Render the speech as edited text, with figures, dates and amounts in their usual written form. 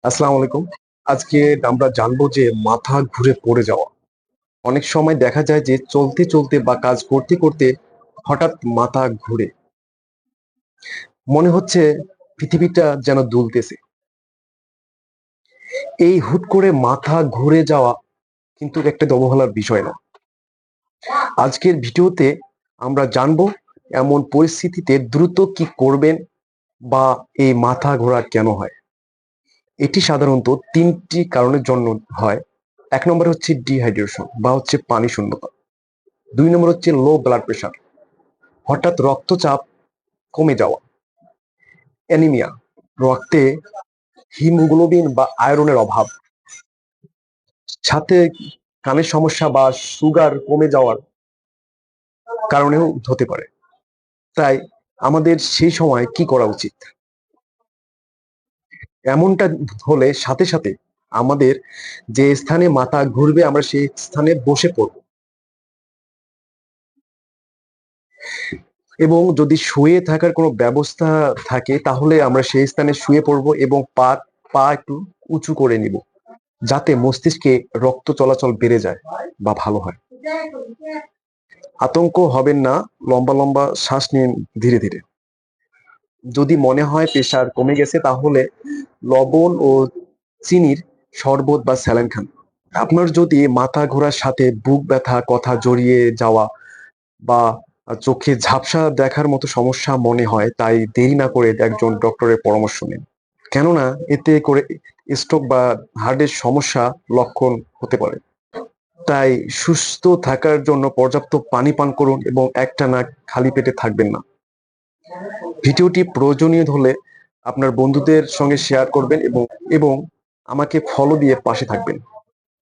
আসসালামু আলাইকুম। আজকে আমরা জানবো যে মাথা ঘুরে পড়ে যাওয়া। অনেক সময় দেখা যায় যে চলতে চলতে বা কাজ করতে করতে হঠাৎ মাথা ঘুরে। মনে হচ্ছে পৃথিবীটা যেন দুলতেছে। এই হুট করে মাথা ঘুরে যাওয়া কিন্তু একটা অবহেলার বিষয় না। আজকের ভিডিওতে আমরা জানবো এমন পরিস্থিতিতে দ্রুত কি করবেন বা এই মাথা ঘোরা কেন হয়। এটি সাধারণত ৩টি কারণের জন্য হয়। ১ নম্বর হচ্ছে ডিহাইড্রেশন বা হচ্ছে পানি শূন্যতা। ২ নম্বর হচ্ছে লো ব্লাড প্রেশার, হঠাৎ রক্তচাপ কমে যাওয়া। অ্যানিমিয়া, রক্তে হিমোগ্লোবিন বা আয়রনের অভাব। সাথে কানের সমস্যা বা সুগার কমে যাওয়ার কারণেও হতে পারে। তাই আমাদের সেই সময় কি করা উচিত? এমনটা হলে সাথে সাথে আমাদের যে স্থানে মাথা ঘুরবে আমরা সেই স্থানে বসে পড়ব এবং যদি শুয়ে থাকার কোনো ব্যবস্থা থাকে তাহলে আমরা সেই স্থানে শুয়ে পড়ব এবং পা একটু উঁচু করে নিব, যাতে মস্তিষ্কে রক্ত চলাচল বেড়ে যায় বা ভালো হয়। আতঙ্ক হবেন না, লম্বা লম্বা শ্বাস নিন ধীরে ধীরে। যদি মনে হয় প্রেশার কমে গেছে তাহলে লবণ ও চিনির শরবত বা স্যালাইন খান। আপনার যদি মাথা ঘোরার সাথে বুক ব্যথা, কথা জড়িয়ে যাওয়া বা চোখে ঝাপসা দেখার মতো সমস্যা মনে হয়, তাই দেরি না করে একজন ডক্টরের পরামর্শ নিন। কেননা এতে করে স্ট্রোক বা হার্টের সমস্যা লক্ষণ হতে পারে। তাই সুস্থ থাকার জন্য পর্যাপ্ত পানি পান করুন এবং একটানা খালি পেটে থাকবেন না। ভিডিওটি প্রয়োজনীয় হলে আপনার বন্ধুদের সঙ্গে শেয়ার করবেন এবং আমাকে ফলো দিয়ে পাশে থাকবেন।